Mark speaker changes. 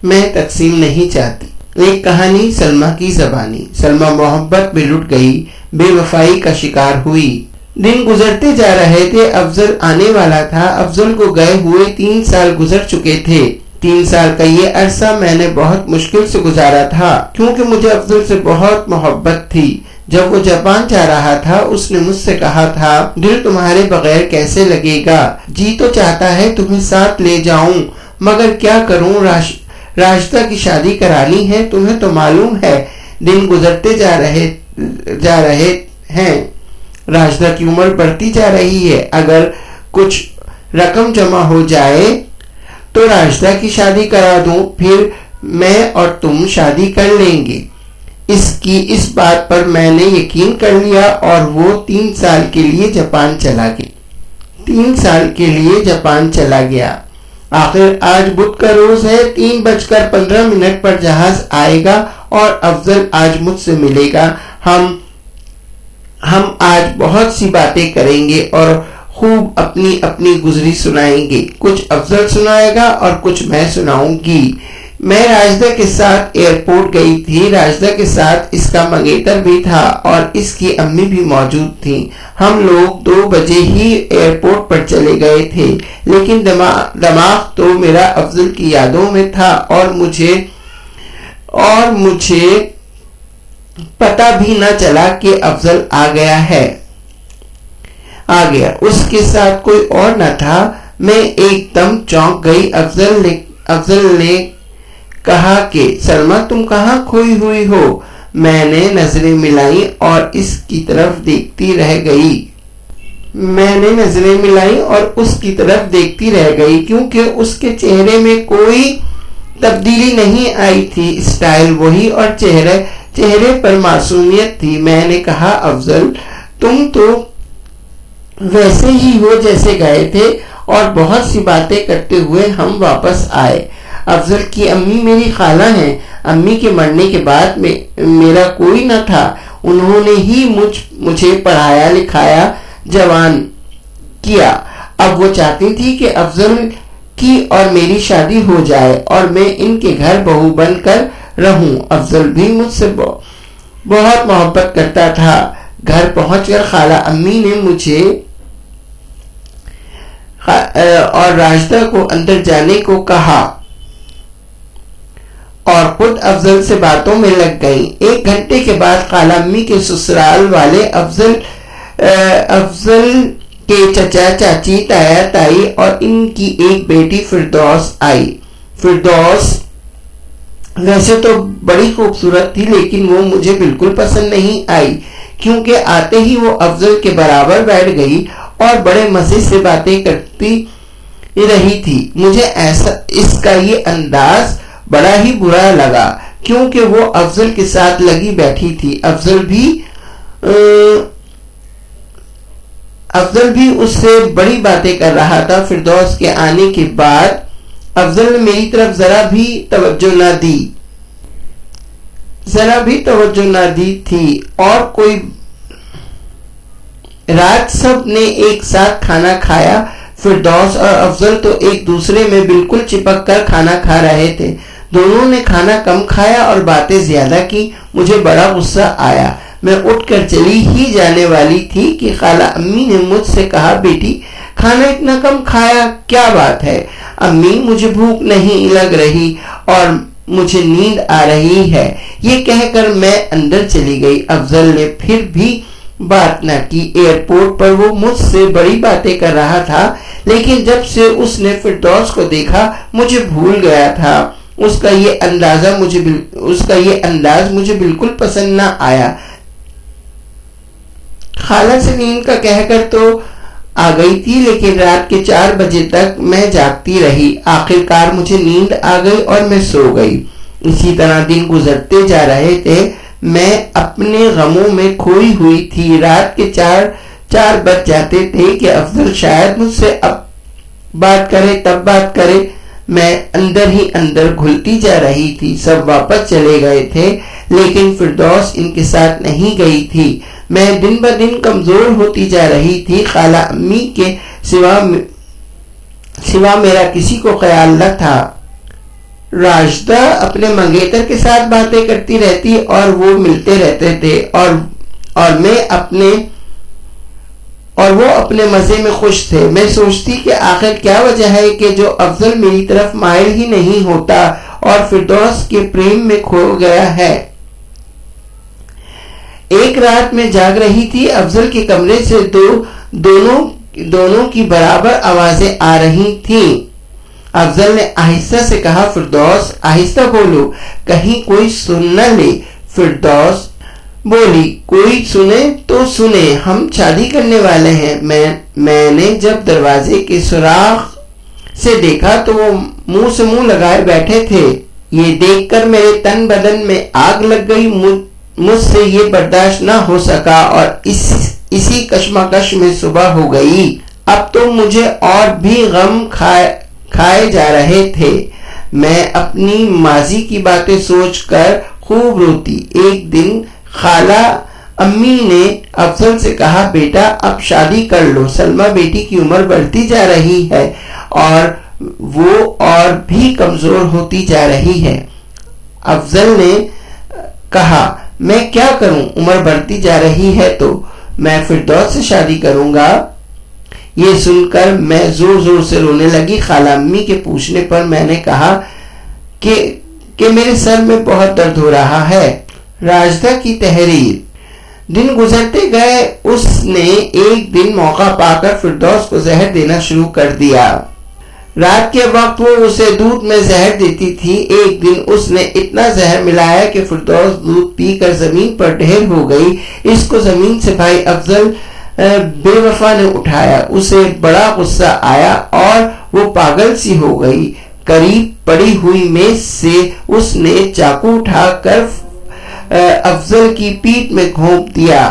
Speaker 1: میں تقسیم نہیں چاہتی۔ ایک کہانی سلمہ کی زبانی۔ سلمہ محبت میں لٹ گئی، بے وفائی کا شکار ہوئی۔ دن گزرتے جا رہے تھے، افضل آنے والا تھا۔ افضل کو گئے ہوئے 3 سال گزر چکے تھے۔ 3 سال کا یہ عرصہ میں نے بہت مشکل سے گزارا تھا، کیونکہ مجھے افضل سے بہت محبت تھی۔ جب وہ جاپان جا رہا تھا، اس نے مجھ سے کہا تھا، دل تمہارے بغیر کیسے لگے گا؟ جی تو چاہتا ہے تمہیں ساتھ لے جاؤں، مگر کیا کروں، راشدہ کی شادی کرانی ہے، تمہیں تو معلوم ہے۔ دن گزرتے جا رہے ہیں، راشدہ کی عمر بڑھتی جا رہی ہے۔ اگر کچھ رقم جمع ہو جائے تو راشدہ کی شادی کرا دوں، پھر میں اور تم شادی کر لیں گے۔ اس بات پر میں نے یقین کر لیا اور وہ 3 سال کے لیے جاپان چلا گیا۔ 3 سال کے لیے جاپان چلا گیا۔ آخر آج بدھ کا روز ہے، 3:15 پر جہاز آئے گا اور افضل آج مجھ سے ملے گا۔ ہم آج بہت سی باتیں کریں گے اور خوب اپنی گزری سنائیں گے۔ کچھ افضل سنائے گا اور کچھ میں سناؤں گی۔ میں راجدہ کے ساتھ ایئرپورٹ گئی تھی۔ راجدہ کے ساتھ اس کا منگیتر بھی تھا اور اس کی امی بھی موجود تھی۔ ہم لوگ 2 بجے ہی ایئرپورٹ پر چلے گئے تھے، لیکن دماغ تو میرا افضل کی یادوں میں تھا اور مجھے پتہ بھی نہ چلا کہ افضل آ گیا۔ اس کے ساتھ کوئی اور نہ تھا۔ میں ایک دم چونک گئی۔ افضل نے کہا کہ سلمہ تم کہاں کھوئی ہوئی ہو؟ میں نے نظریں ملائی اور اس کی طرف دیکھتی رہ گئی کیونکہ اس کے چہرے میں کوئی تبدیلی نہیں آئی تھی۔ اسٹائل وہی اور چہرے پر معصومیت تھی۔ میں نے کہا افضل تم تو ویسے ہی ہو جیسے گئے تھے، اور بہت سی باتیں کرتے ہوئے ہم واپس آئے۔ افضل کی امی میری خالہ ہیں۔ امی کے مرنے کے بعد میرا کوئی نہ تھا۔ انہوں نے ہی مجھے پڑھایا لکھایا، جوان کیا۔ اب وہ چاہتی تھی کہ افضل کی اور میری شادی ہو جائے اور میں ان کے گھر بہو بن کر رہوں۔ افضل بھی مجھ سے بہت محبت کرتا تھا۔ گھر پہنچ کر خالہ امی نے مجھے اور راشدہ کو اندر جانے کو کہا اور خود افضل سے باتوں میں لگ گئیں۔ 1 گھنٹے کے بعد خالہ امی کے سسرال والے افضل کے چچا چاچی، تایا تائی اور ان کی ایک بیٹی فردوس آئی۔ فردوس ویسے تو بڑی خوبصورت تھی، لیکن وہ مجھے بالکل پسند نہیں آئی، کیونکہ آتے ہی وہ افضل کے برابر بیٹھ گئی اور بڑے مزے سے باتیں کرتی رہی تھی۔ مجھے اس کا یہ انداز بڑا ہی برا لگا، کیونکہ وہ افضل کے ساتھ لگی بیٹھی تھی۔ افضل بھی اس سے بڑی باتیں کر رہا تھا۔ فردوس کے آنے کے بعد افضل نے میری طرف ذرا بھی توجہ نہ دی تھی اور کوئی رات سب نے ایک ساتھ کھانا کھایا۔ فردوس اور افضل تو ایک دوسرے میں بالکل چپک کر کھانا کھا رہے تھے۔ دونوں نے کھانا کم کھایا اور باتیں زیادہ کی۔ مجھے بڑا غصہ آیا۔ میں اٹھ کر چلی ہی جانے والی تھی کہ خالہ امی نے مجھ سے کہا، بیٹی کھانا اتنا کم کھایا، کیا بات ہے؟ امی مجھے بھوک نہیں لگ رہی اور مجھے نیند آ رہی ہے، یہ کہہ کر میں اندر چلی گئی۔ افضل نے پھر بھی بات نہ کی۔ ایئرپورٹ پر وہ مجھ سے بڑی باتیں کر رہا تھا، لیکن جب سے اس نے فردوس کو دیکھا مجھے بھول گیا تھا۔ اس کا یہ انداز مجھے بالکل پسند نہ آیا۔ خالہ سے نیند کا کہہ کر تو آ گئی تھی، لیکن رات کے 4 بجے تک میں جاگتی رہی۔ آخر کار مجھے نیند آ گئی اور میں سو گئی۔ اسی طرح دن گزرتے جا رہے تھے۔ میں اپنے غموں میں کھوئی ہوئی تھی۔ رات کے 4 بج جاتے تھے کہ افضل شاید مجھ سے اب بات کرے تب بات کرے۔ میں اندر ہی اندر گھلتی جا رہی تھی۔ سب واپس چلے گئے تھے، لیکن فردوس ان کے ساتھ نہیں گئی تھی۔ میں دن بدن کمزور ہوتی جا رہی تھی۔ خالہ امی کے سوا میرا کسی کو خیال نہ تھا۔ راجدہ اپنے منگیتر کے ساتھ باتیں کرتی رہتی اور وہ ملتے رہتے تھے اور وہ اپنے مزے میں خوش تھے. میں سوچتی کہ آخر کیا وجہ ہے کہ جو افضل میری طرف مائل ہی نہیں ہوتا اور فردوس کے پریم میں کھو گیا ہے. ایک رات میں جاگ رہی تھی. افضل کے کمرے سے دونوں کی برابر آوازیں آ رہی تھیں. افضل نے آہستہ سے کہا فردوس آہستہ بولو کہیں کوئی سن نہ لے. فردوس بولی کوئی سنے تو سنے ہم شادی کرنے والے ہیں. میں نے جب دروازے کے سوراخ سے دیکھا تو وہ منہ سے منہ لگائے بیٹھے تھے. یہ دیکھ کر میرے تن بدن میں آگ لگ گئی. مجھ سے یہ برداشت نہ ہو سکا اور اسی کشمکش میں صبح ہو گئی. اب تو مجھے اور بھی غم کھائے جا رہے تھے. میں اپنی ماضی کی باتیں سوچ کر خوب روتی. ایک دن خالہ امی نے افضل سے کہا بیٹا اب شادی کر لو. سلمہ بیٹی کی عمر بڑھتی جا رہی ہے اور وہ اور بھی کمزور ہوتی جا رہی ہے. افضل نے کہا میں کیا کروں, عمر بڑھتی جا رہی ہے تو میں فردوس سے شادی کروں گا. یہ سن کر میں زور زور سے رونے لگی. خالہ امی کے پوچھنے پر میں نے کہا کہ میرے سر میں بہت درد ہو رہا ہے. راجدہ کی تحریر. دن گزرتے گئے. اس نے ایک دن موقع پا کر فردوس کو زہر دینا شروع کر دیا. رات کے وقت وہ اسے دودھ میں زہر دیتی تھی. ایک دن اس نے اتنا زہر ملایا کہ فردوس دودھ پی کر زمین پر ڈھیر ہو گئی. اس کو زمین سے بھائی افضل بے وفا نے اٹھایا. اسے بڑا غصہ آیا اور وہ پاگل سی ہو گئی. قریب پڑی ہوئی میز سے اس نے چاقو اٹھا کر افضل کی پیٹھ میں گھونپ دیا.